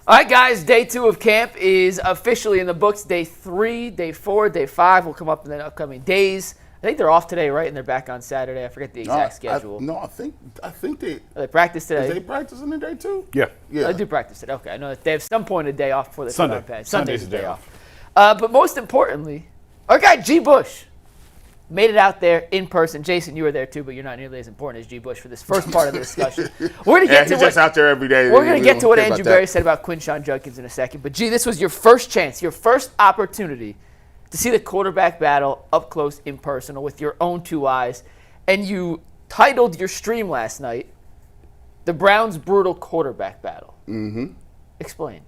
All right, guys, day 2 of camp is officially in the books. Day 3, day 4, day 5 will come up in the upcoming days. I think they're off today, right? And they're back on Saturday. I forget the exact schedule. I think They practice today. Is they practicing the day too? Yeah. They do practice today. Okay, I know that they have some point a day off before they Sunday. come on pad. Sunday's Sunday's the a day day off. But most importantly, our guy G. Bush made it out there in person. Jason, you were there too, but you're not nearly as important as G. Bush for this first part of the discussion. We're gonna get to he's just out there every day. We're going to get to what Andrew Berry said about Quinshon Judkins in a second. But, G, this was your first chance, your first opportunity to see the quarterback battle up close and personal with your own 2 eyes. And you titled your stream last night, The Browns' Brutal Quarterback Battle. Mm-hmm. Explain.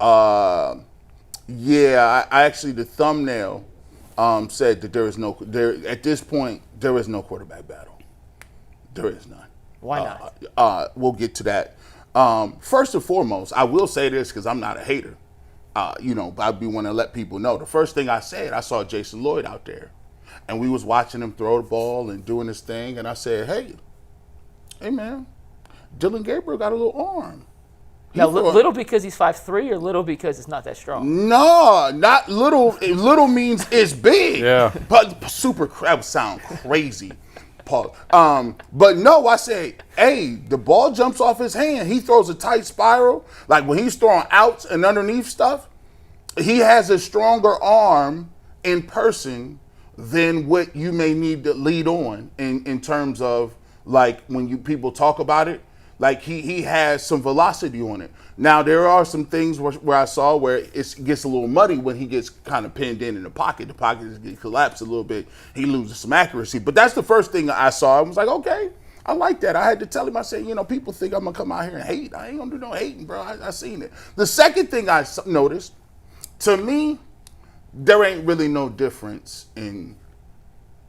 I actually, the thumbnail said that at this point, there is no quarterback battle. There is none. Why not? We'll get to that. First and foremost, I will say this because I'm not a hater. I'd be want to let people know. The first thing I said, I saw Jason Lloyd out there, and we was watching him throw the ball and doing his thing, and I said, hey man, Dillon Gabriel got a little arm. Now, little because he's 5'3", or little because it's not that strong? No, not little. Little means it's big. Yeah. But that would sound crazy. Paul. But no, I say, hey, the ball jumps off his hand. He throws a tight spiral. Like when he's throwing outs and underneath stuff, he has a stronger arm in person than what you may need to lead on in terms of like when people talk about it. Like he has some velocity on it. Now there are some things where I saw where it gets a little muddy when he gets kind of pinned in the pocket. The pocket gets collapsed a little bit. He loses some accuracy. But that's the first thing I saw. I was like, okay, I like that. I had to tell him. I said, people think I'm gonna come out here and hate. I ain't gonna do no hating, bro. I seen it. The second thing I noticed, to me, there ain't really no difference in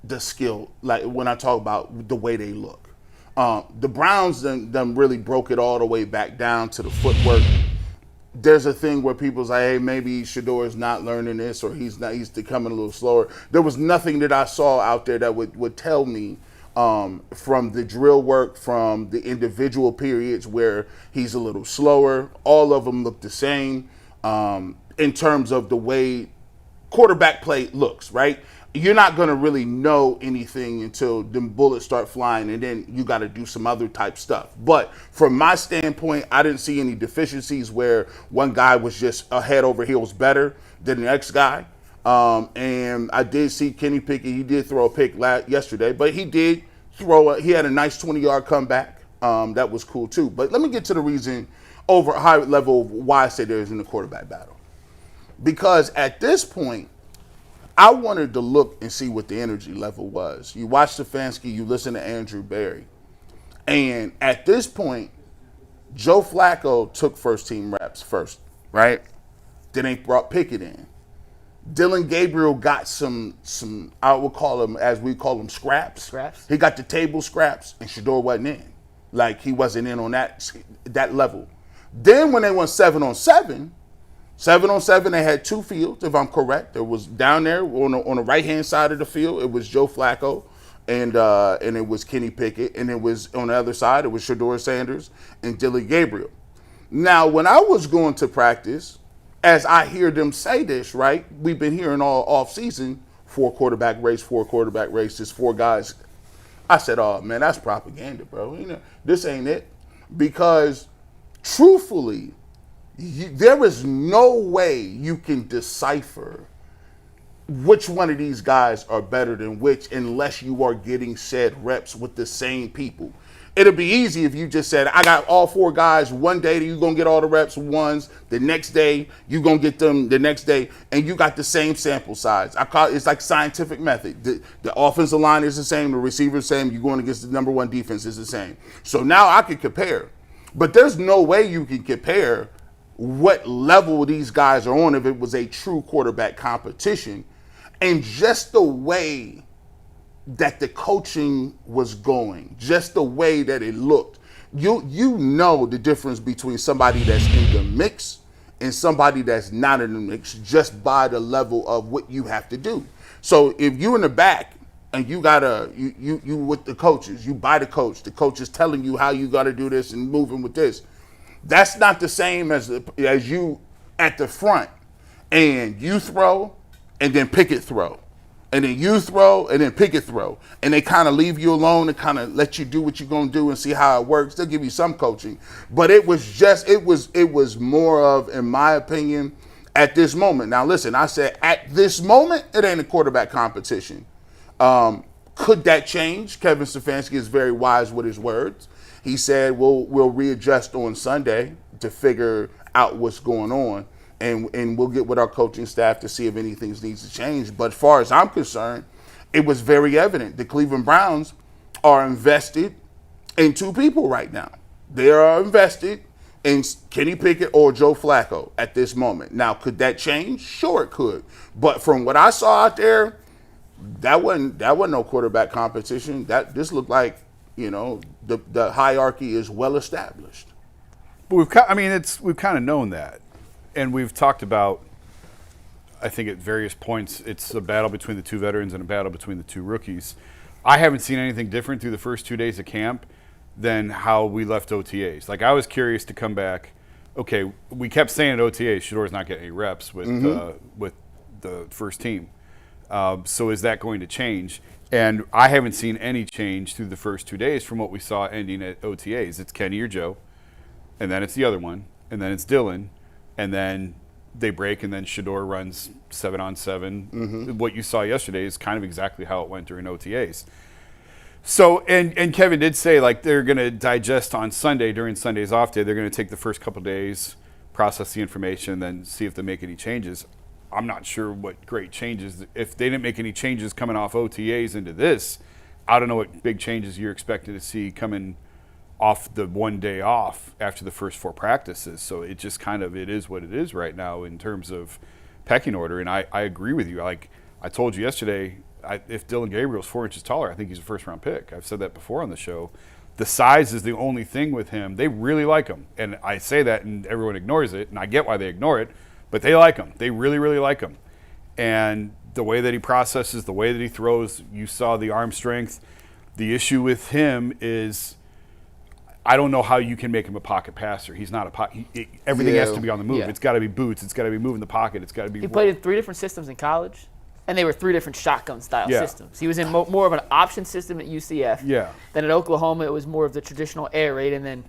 the skill. Like when I talk about the way they look. The Browns done really broke it all the way back down to the footwork. There's a thing where people say, hey, maybe Shedeur is not learning this or he's becoming a little slower. There was nothing that I saw out there that would tell me from the drill work, from the individual periods where he's a little slower. All of them look the same in terms of the way quarterback play looks, right? You're not going to really know anything until the bullets start flying, and then you got to do some other type stuff. But from my standpoint, I didn't see any deficiencies where one guy was just a head over heels better than the next guy. And I did see Kenny Pickett. He did throw a pick yesterday, but he did he had a nice 20-yard comeback. That was cool too. But let me get to the reason over a high level of why I say there isn't a quarterback battle. Because at this point, I wanted to look and see what the energy level was. You watch Stefanski, you listen to Andrew Berry. And at this point, Joe Flacco took first-team reps first, right? Then they brought Pickett in. Dillon Gabriel got some I would call them, as we call them, scraps. Scraps? He got the table scraps, and Shedeur wasn't in. Like, he wasn't in on that level. Then when they went 7-on-7, 7-on-7, they had 2 fields, if I'm correct. It was down there on the right-hand side of the field. It was Joe Flacco, and it was Kenny Pickett. And it was on the other side, it was Shedeur Sanders and Dillon Gabriel. Now, when I was going to practice, as I hear them say this, right, we've been hearing all offseason, 4 quarterback race, 4 quarterback races, 4 guys. I said, oh, man, that's propaganda, bro. This ain't it. Because, truthfully, there is no way you can decipher which one of these guys are better than which unless you are getting said reps with the same people. It'll be easy if you just said, I got all 4 guys one day, you're going to get all the reps ones. The next day, you're going to get them the next day, and you got the same sample size. It's like scientific method. The offensive line is the same, the receiver is the same, you're going against the number 1 defense is the same. So now I can compare. But there's no way you can compare what level these guys are on if it was a true quarterback competition. And just the way that the coaching was going, just the way that it looked, you know the difference between somebody that's in the mix and somebody that's not in the mix just by the level of what you have to do. So if you're in the back and you with the coaches, you by the coach is telling you how you got to do this and moving with this, That's not the same as you at the front and you throw and then Pickett throw. And then you throw and then Pickett throw. And they kind of leave you alone and kind of let you do what you're going to do and see how it works. They'll give you some coaching. But it was more of, in my opinion, at this moment. Now, listen, I said at this moment, it ain't a quarterback competition. Could that change? Kevin Stefanski is very wise with his words. He said, we'll readjust on Sunday to figure out what's going on. And we'll get with our coaching staff to see if anything needs to change. But as far as I'm concerned, it was very evident the Cleveland Browns are invested in two people right now. They are invested in Kenny Pickett or Joe Flacco at this moment. Now, could that change? Sure, it could. But from what I saw out there, that wasn't no quarterback competition. This looked like, the hierarchy is well established. But we've kind of known that. And we've talked about, I think at various points, it's a battle between the two veterans and a battle between the two rookies. I haven't seen anything different through the first 2 days of camp than how we left OTAs. Like, I was curious to come back. Okay, we kept saying at OTAs, Shedeur's not getting any reps with the first team. So is that going to change? And I haven't seen any change through the first 2 days from what we saw ending at OTAs. It's Kenny or Joe, and then it's the other one, and then it's Dillon. And then they break, and then Shedeur runs 7-on-7. Mm-hmm. What you saw yesterday is kind of exactly how it went during OTAs. So, and Kevin did say, like, they're going to digest on Sunday during Sunday's off day. They're going to take the first couple days, process the information, then see if they make any changes. I'm not sure what great changes. If they didn't make any changes coming off OTAs into this, I don't know what big changes you're expecting to see coming off the 1 day off after the first 4 practices. So it just kind of, it is what it is right now in terms of pecking order. And I agree with you. Like I told you yesterday, if Dillon Gabriel's 4 inches taller, I think he's a first-round pick. I've said that before on the show. The size is the only thing with him. They really like him. And I say that and everyone ignores it, and I get why they ignore it, but they like him. They really, really like him. And the way that he processes, the way that he throws, you saw the arm strength. The issue with him is I don't know how you can make him a pocket passer. He's not a pocket. Everything has to be on the move. Yeah. It's got to be boots. It's got to be moving the pocket. It's got to be. He played in 3 different systems in college, and they were 3 different shotgun-style systems. He was in more of an option system at UCF. Yeah. Then at Oklahoma, it was more of the traditional air raid, and then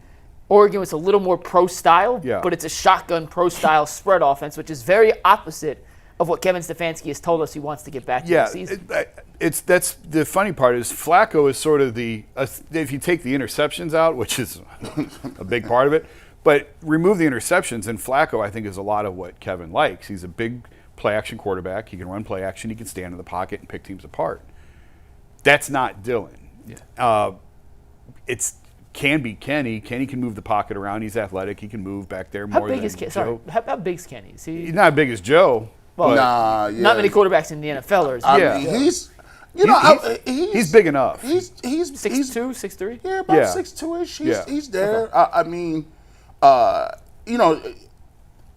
Oregon was a little more pro-style, but it's a shotgun pro-style spread offense, which is very opposite of what Kevin Stefanski has told us he wants to get back to this season. That's the funny part is Flacco is sort of if you take the interceptions out, which is a big part of it, but remove the interceptions, and Flacco I think is a lot of what Kevin likes. He's a big play-action quarterback. He can run play-action. He can stand in the pocket and pick teams apart. That's not Dillon. Yeah. Can be Kenny. Kenny can move the pocket around. He's athletic. He can move back there more than Joe. How big is Kenny? He's not as big as Joe. Well, not many quarterbacks in the NFL are. I mean, he's big enough. He's 6'2", 6'3". Yeah, about 6'2"-ish. He's there. Okay.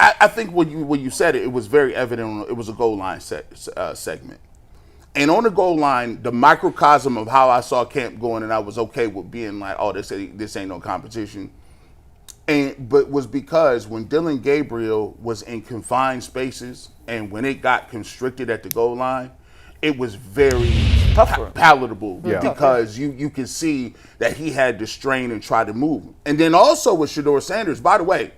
I think when you said it, it was very evident. It was a goal line segment, and on the goal line, the microcosm of how I saw camp going, and I was okay with being like, "Oh, this ain't no competition." But was because when Dillon Gabriel was in confined spaces and when it got constricted at the goal line, it was very palatable because you could see that he had to strain and try to move. And then also with Shedeur Sanders, by the way,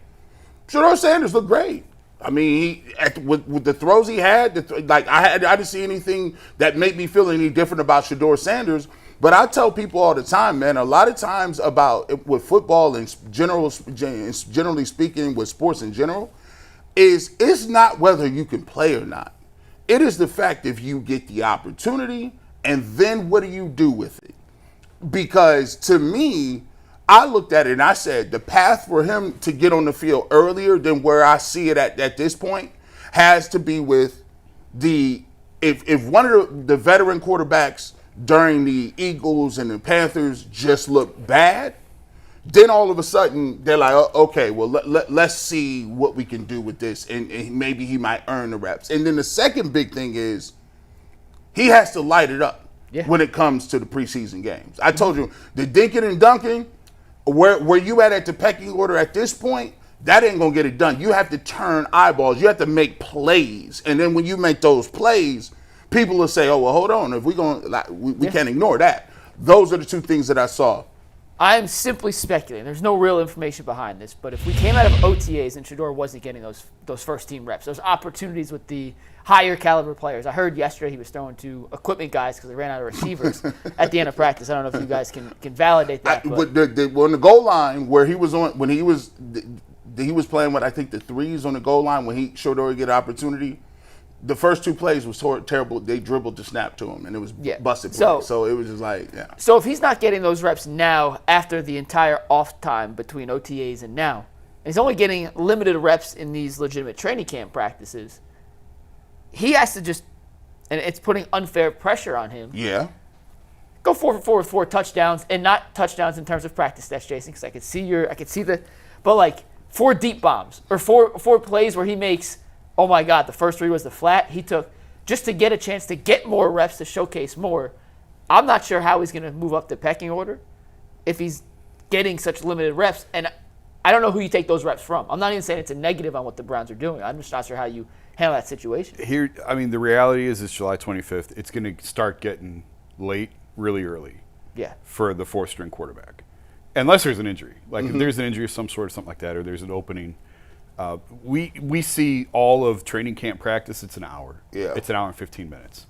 Shedeur Sanders looked great. I mean, with the throws he had, I didn't see anything that made me feel any different about Shedeur Sanders. But I tell people all the time, man, a lot of times with football and generally speaking with sports in general, it's not whether you can play or not. It is the fact if you get the opportunity and then what do you do with it? Because to me, I looked at it and I said the path for him to get on the field earlier than where I see it at this point has to be with if one of the veteran quarterbacks during the Eagles and the Panthers just look bad, then all of a sudden they're like, oh, okay, well, let's see what we can do with this, and maybe he might earn the reps. And then the second big thing is he has to light it up when it comes to the preseason games. I told you, the dinking and dunking, where you at the pecking order at this point, that ain't gonna get it done. You have to turn eyeballs. You have to make plays, and then when you make those plays, people will say, "Oh, well, hold on. If we we can't ignore that." Those are the two things that I saw. I'm simply speculating. There's no real information behind this, but if we came out of OTAs and Shedeur wasn't getting those first team reps, those opportunities with the higher caliber players. I heard yesterday he was throwing to equipment guys because they ran out of receivers at the end of practice. I don't know if you guys can validate that. On the goal line where he was when he was playing with, I think, the threes on the goal line when Shedeur get an opportunity. The first two plays was terrible. They dribbled the snap to him, and it was busted play. So it was just like, yeah. So if he's not getting those reps now after the entire off time between OTAs and now, and he's only getting limited reps in these legitimate training camp practices, he has to just, and it's putting unfair pressure on him. Yeah. Go 4 for 4 with 4 touchdowns, and not touchdowns in terms of practice stats, Jason, because I could see but like 4 deep bombs or four plays where he makes. Oh my God, the first 3 was the flat. He took just to get a chance to get more reps to showcase more. I'm not sure how he's going to move up the pecking order if he's getting such limited reps. And I don't know who you take those reps from. I'm not even saying it's a negative on what the Browns are doing. I'm just not sure how you handle that situation. Here, I mean, the reality is it's July 25th. It's going to start getting late really early for the 4th-string quarterback. Unless there's an injury. Like if there's an injury of some sort or something like that, or there's an opening. We see all of training camp practice, it's an hour. Yeah. It's an hour and 15 minutes.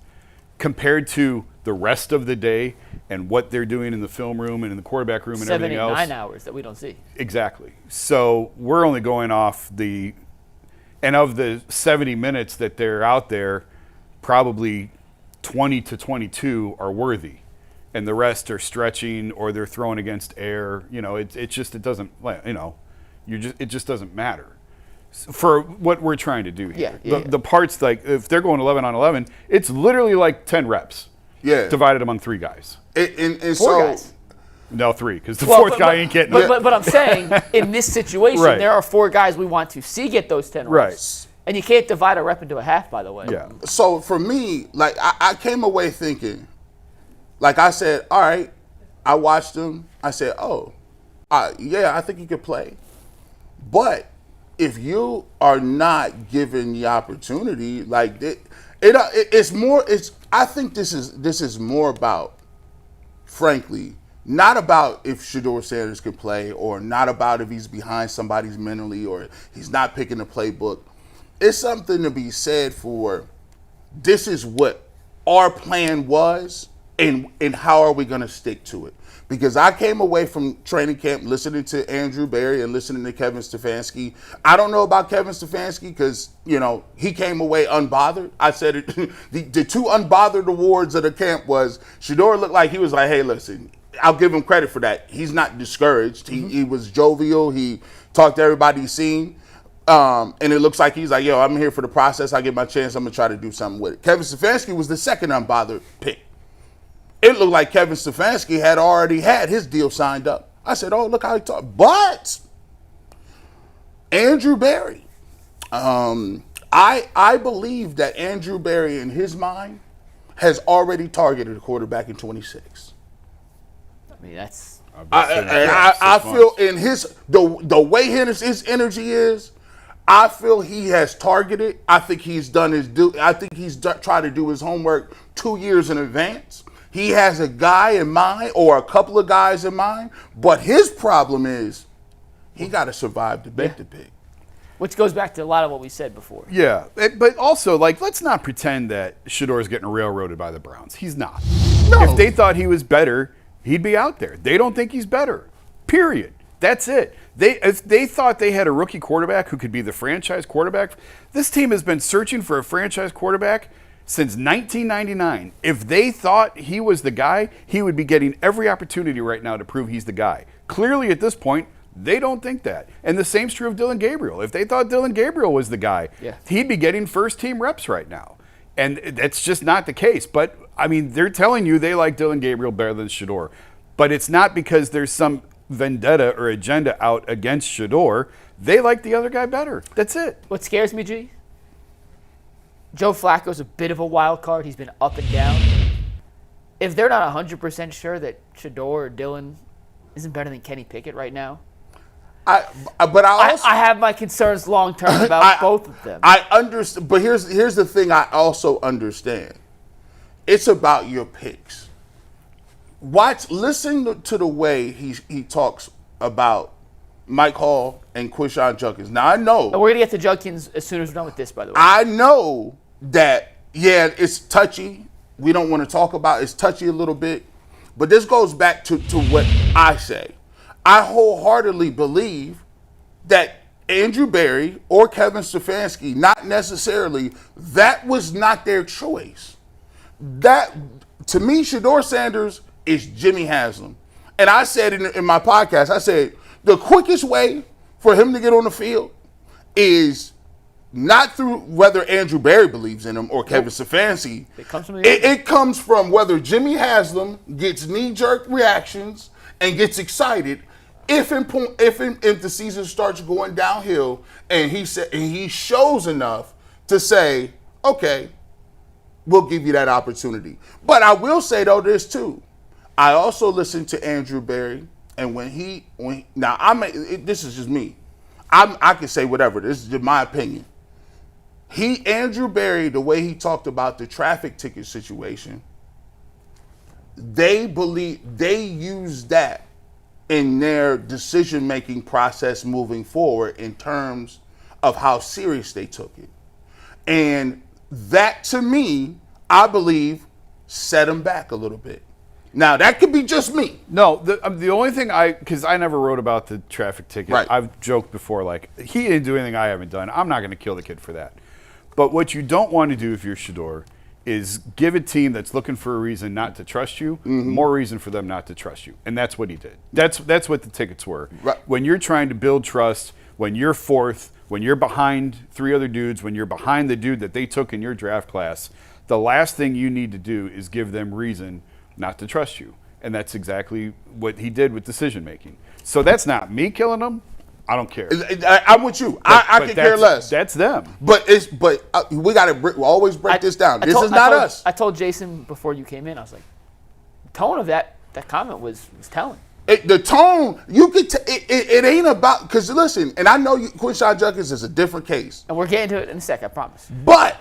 Compared to the rest of the day and what they're doing in the film room and in the quarterback room and 7, everything 8, else. 9 hours that we don't see. Exactly. So we're only going off and of the 70 minutes that they're out there, probably 20 to 22 are worthy. And the rest are stretching or they're throwing against air. You know, it doesn't, you know, it just doesn't matter. For what we're trying to do here. The parts, like, if they're going 11 on 11, it's literally like 10 reps. Yeah. Divided among 3 guys. And 4 guys. No, 3, because the 4th guy ain't getting it. But I'm saying, in this situation, there are 4 guys we want to see get those 10 reps. Right. And you can't divide a rep into a half, by the way. Yeah. So for me, like, I came away thinking, like I said, all right, I watched him. I said, I think he could play. But if you are not given the opportunity, like it's more. I think this is more about, frankly, not about if Shedeur Sanders can play, or not about if he's behind somebody's mentally, or he's not picking the playbook. It's something to be said for. This is what our plan was, and how are we going to stick to it? Because I came away from training camp listening to Andrew Berry and listening to Kevin Stefanski. I don't know about Kevin Stefanski because, you know, he came away unbothered. I said it. The 2 unbothered awards of the camp was Shedeur looked like he was like, hey, listen, I'll give him credit for that. He's not discouraged. He was jovial. He talked to everybody he's seen. And it looks like he's like, yo, I'm here for the process. I get my chance. I'm going to try to do something with it. Kevin Stefanski was the second unbothered pick. It looked like Kevin Stefanski had already had his deal signed up. I said, oh, look how he talked. But Andrew Berry, I believe that Andrew Berry in his mind has already targeted a quarterback in 26. I mean, that's... I feel in the way his energy is, I feel he has targeted. I think he's done his due. I think he's tried to do his homework 2 years in advance. He has a guy in mind or a couple of guys in mind, but his problem is he got to survive to make the pick. Which goes back to a lot of what we said before. Yeah, but also, like, let's not pretend that Shedeur is getting railroaded by the Browns. He's not. No. If they thought he was better, he'd be out there. They don't think he's better. Period. That's it. If they thought they had a rookie quarterback who could be the franchise quarterback, this team has been searching for a franchise quarterback since 1999. If they thought he was the guy, he would be getting every opportunity right now to prove he's the guy. Clearly, at this point, they don't think that. And the same's true of Dillon Gabriel. If they thought Dillon Gabriel was the guy, he'd be getting first-team reps right now. And that's just not the case. But, I mean, they're telling you they like Dillon Gabriel better than Shedeur. But it's not because there's some vendetta or agenda out against Shedeur. They like the other guy better. That's it. What scares me, G? Joe Flacco's a bit of a wild card. He's been up and down. If they're not 100% sure that Shedeur or Dillon isn't better than Kenny Pickett right now. I have my concerns long term about both of them. I understand, but here's the thing. I also understand. It's about your picks. Listen to the way he talks about Mike Hall and Quinshon Judkins. Now I know and we're gonna get to Judkins as soon as we're done with this. By the way, I know that it's touchy. We don't want to talk about it's touchy a little bit, but this goes back to what I say. I wholeheartedly believe that Andrew Berry or Kevin Stefanski, not necessarily, that was not their choice. That, to me, Shedeur Sanders is Jimmy Haslam. And I said in my podcast, I said, the quickest way for him to get on the field is not through whether Andrew Berry believes in him or Kevin Stefanski. It comes from whether Jimmy Haslam gets knee-jerk reactions and gets excited if the season starts going downhill and he shows enough to say, okay, we'll give you that opportunity. But I will say though this too. I also listened to Andrew Berry, and this is just me. I can say whatever. This is just my opinion. Andrew Berry, the way he talked about the traffic ticket situation, they use that in their decision-making process moving forward in terms of how serious they took it. And that, to me, I believe, set them back a little bit. Now, that could be just me. No, the only thing because I never wrote about the traffic ticket. Right. I've joked before, like, he didn't do anything I haven't done. I'm not going to kill the kid for that. But what you don't want to do if you're Shedeur is give a team that's looking for a reason not to trust you, more reason for them not to trust you. And that's what he did. That's what the tickets were. Right. When you're trying to build trust, when you're fourth, when you're behind three other dudes, when you're behind the dude that they took in your draft class, the last thing you need to do is give them reason not to trust you. And that's exactly what he did with decision making. So that's not me killing them. I don't care. I'm with you. I could care less. That's them. But we got to always break this down. This is not us. I told Jason before you came in, I was like, the tone of that comment was telling. The tone, you could it ain't about, because listen, and I know Quinshon Judkins is a different case. And we're getting to it in a sec, I promise. But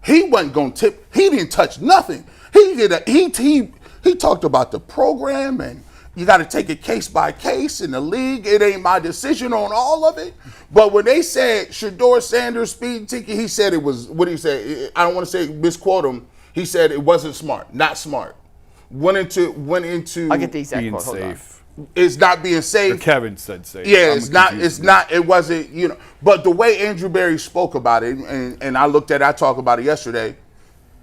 he wasn't going to tip. He didn't touch nothing. He talked about the program, and you got to take it case by case in the league. It ain't my decision on all of it. But when they said Shedeur Sanders speeding ticket, he said it was, what did he say? I don't want to say misquote him. He said it wasn't smart, not smart. Went into. I'll get the exact being quote. Hold safe. It's not being safe. Or Kevin said safe. Yeah, it wasn't, but the way Andrew Berry spoke about it, and I talked about it yesterday,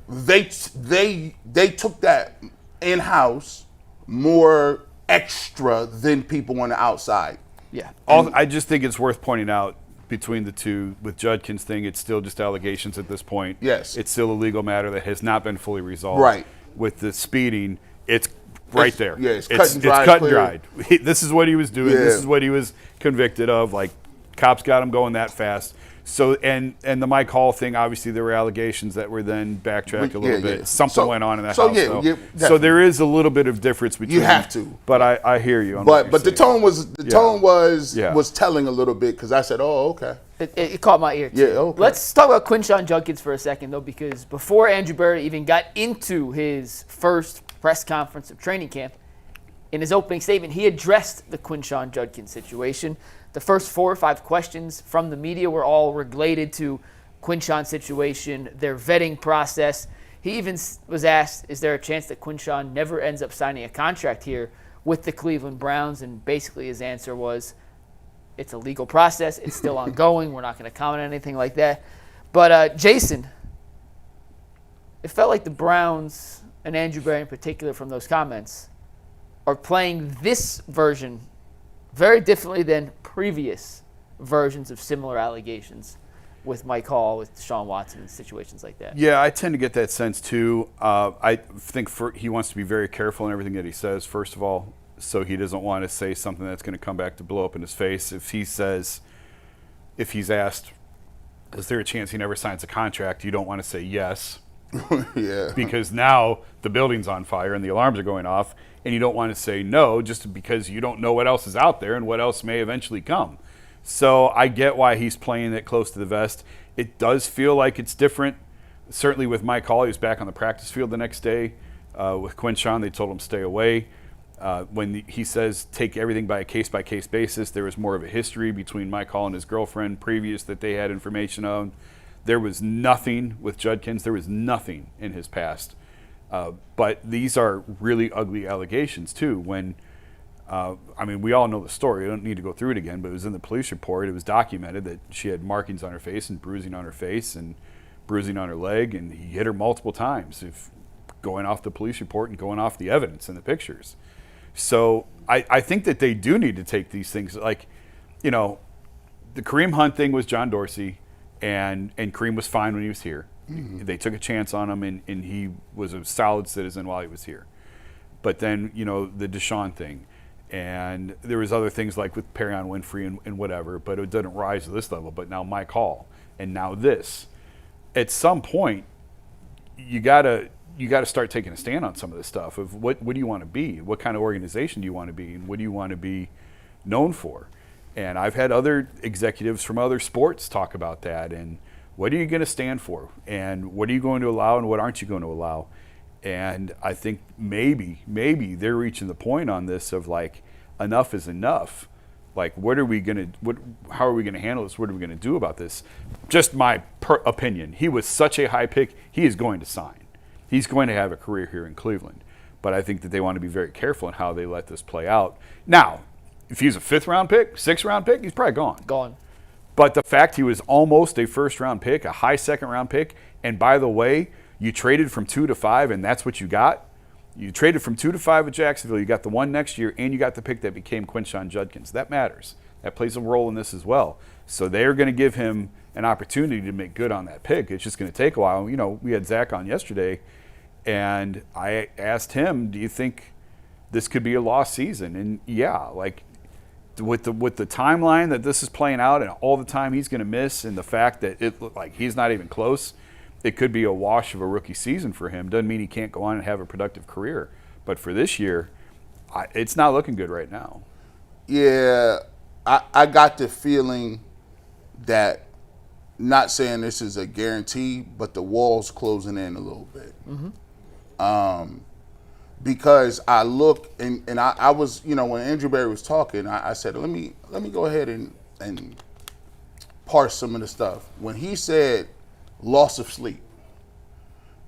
they took that in-house more extra than people on the outside. Yeah. I just think it's worth pointing out between the two, with Judkins thing, it's still just allegations at this point. Yes. It's still a legal matter that has not been fully resolved. Right. With the speeding, it's right there. Yeah, it's cut and dried. It's cut and dried. This is what he was doing. Yeah. This is what he was convicted of. Like, cops got him going that fast. So, and the Mike Hall thing, obviously there were allegations that were then backtracked a little bit. Something went on in that house. So there is a little bit of difference between. You have to. But I hear you. But the tone was telling a little bit, because I said, oh, okay. It caught my ear too. Yeah, okay. Let's talk about Quinshon Judkins for a second, though, because before Andrew Berry even got into his first press conference of training camp, in his opening statement, he addressed the Quinshon Judkins situation. The first 4 or 5 questions from the media were all related to Quinshon's situation, their vetting process. He even was asked, is there a chance that Quinshon never ends up signing a contract here with the Cleveland Browns? And basically his answer was, it's a legal process. It's still ongoing. We're not going to comment on anything like that. But, Jason, it felt like the Browns, and Andrew Berry in particular from those comments, are playing this version very differently than previous versions of similar allegations with Mike Hall, with Deshaun Watson, and situations like that. Yeah, I tend to get that sense too. I think he wants to be very careful in everything that he says, first of all, so he doesn't want to say something that's going to come back to blow up in his face. If he's asked, is there a chance he never signs a contract, you don't want to say yes, Yeah. Because now the building's on fire and the alarms are going off, and you don't want to say no just because you don't know what else is out there and what else may eventually come. So I get why he's playing it close to the vest. It does feel like it's different. Certainly with Mike Hall, he was back on the practice field the next day. With Quinshon, they told him stay away. When he says take everything by a case-by-case basis, there was more of a history between Mike Hall and his girlfriend previous that they had information on. There was nothing with Judkins. There was nothing in his past. But these are really ugly allegations, too. When, we all know the story. I don't need to go through it again, but it was in the police report. It was documented that she had markings on her face and bruising on her face and bruising on her leg, and he hit her multiple times, going off the police report and going off the evidence and the pictures. So I think that they do need to take these things. Like, the Kareem Hunt thing was John Dorsey, and Kareem was fine when he was here. Mm-hmm. They took a chance on him, and he was a solid citizen while he was here. But then, the Deshaun thing, and there was other things like with Perion Winfrey and whatever, but it didn't rise to this level. But now Mike Hall, and now this. At some point, you gotta start taking a stand on some of this stuff of what do you want to be? What kind of organization do you want to be? And what do you want to be known for? And I've had other executives from other sports talk about that. And what are you going to stand for? And what are you going to allow and what aren't you going to allow? And I think maybe they're reaching the point on this of like, enough is enough. Like, how are we going to handle this? What are we going to do about this? Just my opinion. He was such a high pick. He is going to sign. He's going to have a career here in Cleveland. But I think that they want to be very careful in how they let this play out. Now, if he's a 5th round pick, 6th round pick, he's probably gone. Gone. But the fact he was almost a 1st round pick, a high 2nd round pick, and by the way, you traded from 2 to 5 and that's what you got. You traded from 2 to 5 with Jacksonville. You got the one next year, and you got the pick that became Quinshon Judkins. That matters. That plays a role in this as well. So they are going to give him an opportunity to make good on that pick. It's just going to take a while. We had Zach on yesterday, and I asked him, do you think this could be a lost season? And yeah, like with the timeline that this is playing out and all the time he's going to miss and the fact that it looked like he's not even close, it could be a wash of a rookie season for him. Doesn't mean he can't go on and have a productive career. But for this year, it's not looking good right now. Yeah, I got the feeling that, not saying this is a guarantee, but the wall's closing in a little bit. Mm-hmm. Because I look and I was, when Andrew Berry was talking, I said, let me go ahead and parse some of the stuff. When he said loss of sleep,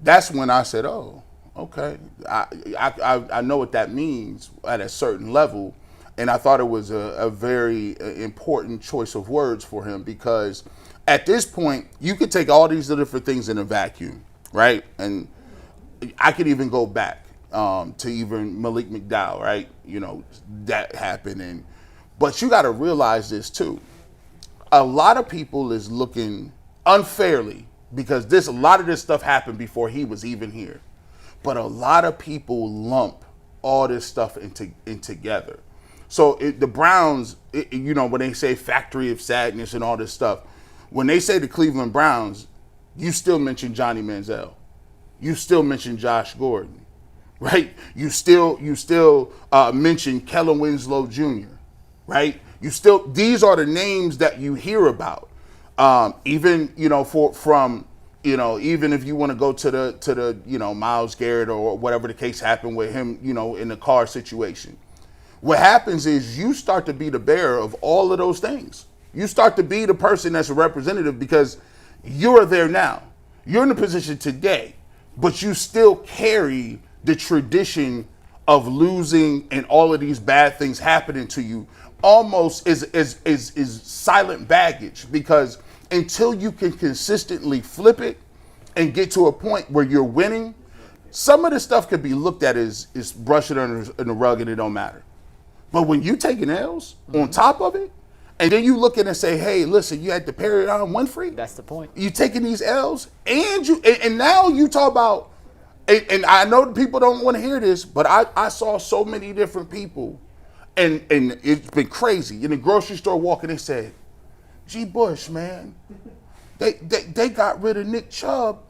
that's when I said, oh, okay. I know what that means at a certain level. And I thought it was a very important choice of words for him, because at this point, you could take all these different things in a vacuum, right? And I could even go back to even Malik McDowell, right? That happened. But you got to realize this too. A lot of people is looking unfairly, because a lot of this stuff happened before he was even here. But a lot of people lump all this stuff in together. So the Browns, when they say factory of sadness and all this stuff, when they say the Cleveland Browns, you still mention Johnny Manziel. You still mention Josh Gordon, right? You still mention Kellen Winslow Jr., right? These are the names that you hear about. Even even if you want to go to the Myles Garrett or whatever the case happened with him, in the car situation. What happens is you start to be the bearer of all of those things. You start to be the person that's a representative, because you're there now. You're in a position today, but you still carry the tradition of losing and all of these bad things happening to you almost is silent baggage, because until you can consistently flip it and get to a point where you're winning, some of the stuff could be looked at as brushing under the rug and it don't matter. But when you taking L's on top of it, and then you look at it and say, hey, listen, you had to Perion Winfrey. That's the point. You taking these L's, and now you talk about, and I know people don't want to hear this, but I saw so many different people, and it's been crazy. In the grocery store walking, they said, G. Bush, man, they got rid of Nick Chubb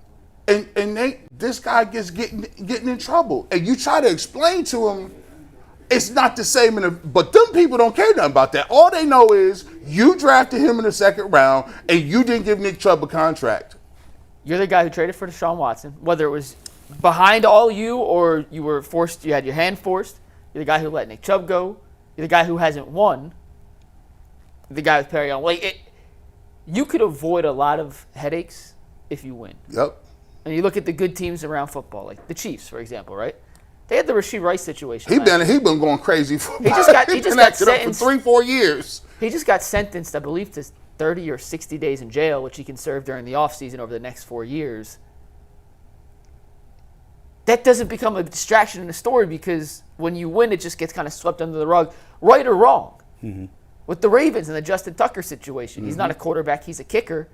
and this guy gets getting in trouble, and you try to explain to him it's not the same. But them people don't care nothing about that. All they know is you drafted him in the second round, and you didn't give Nick Chubb a contract. You're the guy who traded for Deshaun Watson, whether it was behind all you or you were forced, you had your hand forced. You're the guy who let Nick Chubb go. You're the guy who hasn't won. The guy with Perry on. You could avoid a lot of headaches if you win. Yep. And you look at the good teams around football, like the Chiefs, for example, right? They had the Rasheed Rice situation. He been going crazy for. He just got sentenced for 3-4 years. He just got sentenced, I believe, to 30 or 60 days in jail, which he can serve during the offseason over the next 4 years. That doesn't become a distraction in the story because when you win, it just gets kind of swept under the rug, right or wrong. Mm-hmm. With the Ravens and the Justin Tucker situation, he's not a quarterback, he's a kicker.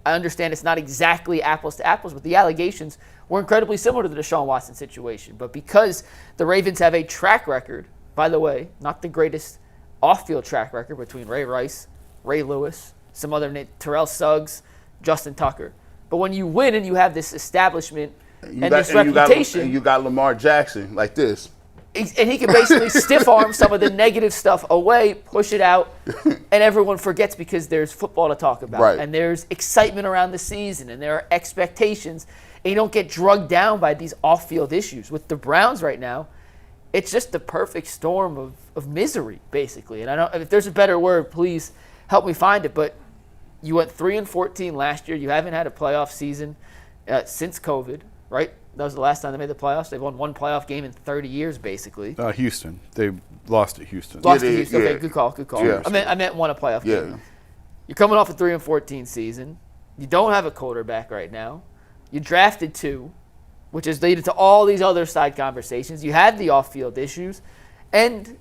I understand it's not exactly apples to apples, but the allegations were incredibly similar to the Deshaun Watson situation. But because the Ravens have a track record, by the way, not the greatest off-field track record between Ray Rice, Ray Lewis, some other Terrell Suggs, Justin Tucker. But when you win and you have this establishment this reputation. You got Lamar Jackson like this. And he can basically stiff-arm some of the negative stuff away, push it out, and everyone forgets because there's football to talk about. Right. And there's excitement around the season, and there are expectations. And you don't get drugged down by these off-field issues. With the Browns right now, it's just the perfect storm of misery, basically. And I don't, if there's a better word, please help me find it. But you went 3-14 last year. You haven't had a playoff season since COVID, right? That was the last time they made the playoffs. They've won one playoff game in 30 years, basically. Houston. They lost at Houston. Lost to Houston. Okay, good call. Yeah. I meant won a playoff game. You're coming off a 3-14 season. You don't have a quarterback right now. You drafted 2, which has led to all these other side conversations. You had the off-field issues, and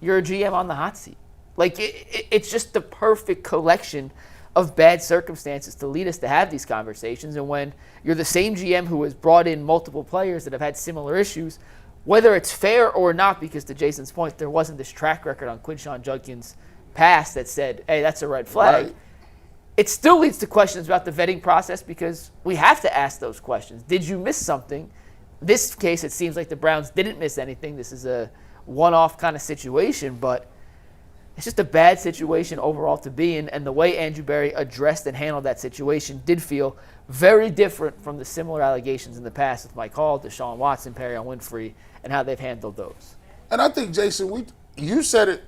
you're a GM on the hot seat. Like, it's just the perfect collection of bad circumstances to lead us to have these conversations. And when you're the same GM who has brought in multiple players that have had similar issues, whether it's fair or not, because to Jason's point, there wasn't this track record on Quinshon Judkins' past that said, hey, that's a red flag. Right. It still leads to questions about the vetting process because we have to ask those questions. Did you miss something? This case, it seems like the Browns didn't miss anything. This is a one-off kind of situation, but it's just a bad situation overall to be in, and the way Andrew Berry addressed and handled that situation did feel very different from the similar allegations in the past with Mike Hall, Deshaun Watson, Perry on Winfrey, and how they've handled those. And I think, Jason, you said it.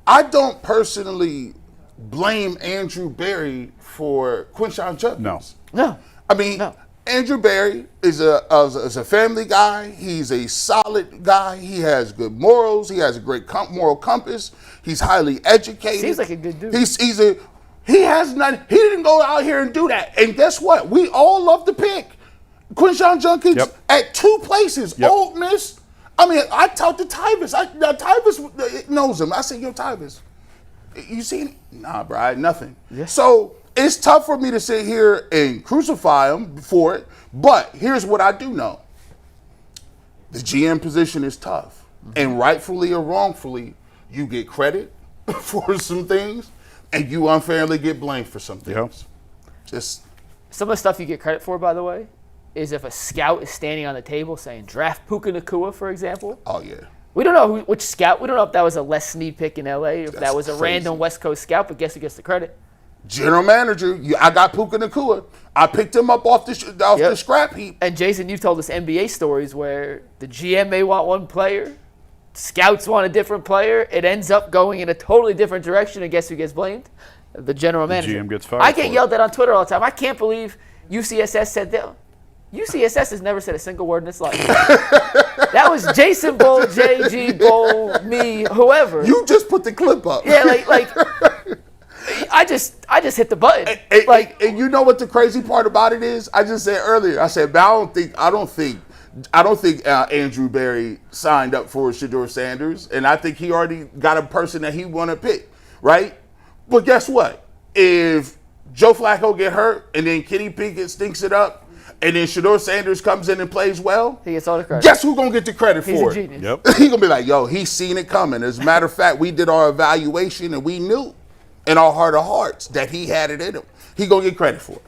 I don't personally blame Andrew Berry for Quinshon Judkins. No. I mean, Andrew Berry is a family guy. He's a solid guy. He has good morals. He has a great moral compass. He's highly educated. Seems like a good dude. He has nothing. He didn't go out here and do that. And guess what? We all love to pick Quinshon Judkins at 2 places. Yep. Ole Miss. I mean, I talked to Tyvis. Tyvis knows him. I said, yo, Tyvis, you seen it? Nah, bro, I had nothing. Yeah. So it's tough for me to sit here and crucify him for it, but here's what I do know. The GM position is tough, and rightfully or wrongfully, you get credit for some things, and you unfairly get blamed for some things. Just some of the stuff you get credit for, by the way, is if a scout is standing on the table saying, draft Puka Nacua, for example. Oh, yeah. We don't know which scout. We don't know if that was a Les Snead pick in L.A., if that was a crazy. random West Coast scout, but guess who gets the credit? General manager, I got Puka Nacua. I picked him up off the scrap heap. And Jason, you've told us NBA stories where the GM may want one player, scouts want a different player, it ends up going in a totally different direction, and guess who gets blamed? The general manager. GM gets fired. I get yelled at on Twitter all the time. I can't believe UCSS said that. UCSS has never said a single word in its life. That was Jason Bull, JG Bull, me, whoever. You just put the clip up. Yeah, like I just hit the button. And you know what the crazy part about it is? I just said earlier. I said, but I don't think Andrew Berry signed up for Shedeur Sanders, and I think he already got a person that he want to pick, right? But guess what? If Joe Flacco get hurt and then Kenny Pickett stinks it up, and then Shedeur Sanders comes in and plays well, he gets all the credit. Guess who's going to get the credit He's for a it? genius. Yep. He's going to be like, yo, he's seen it coming. As a matter of fact, we did our evaluation and we knew in our heart of hearts that he had it in him. He going to get credit for it.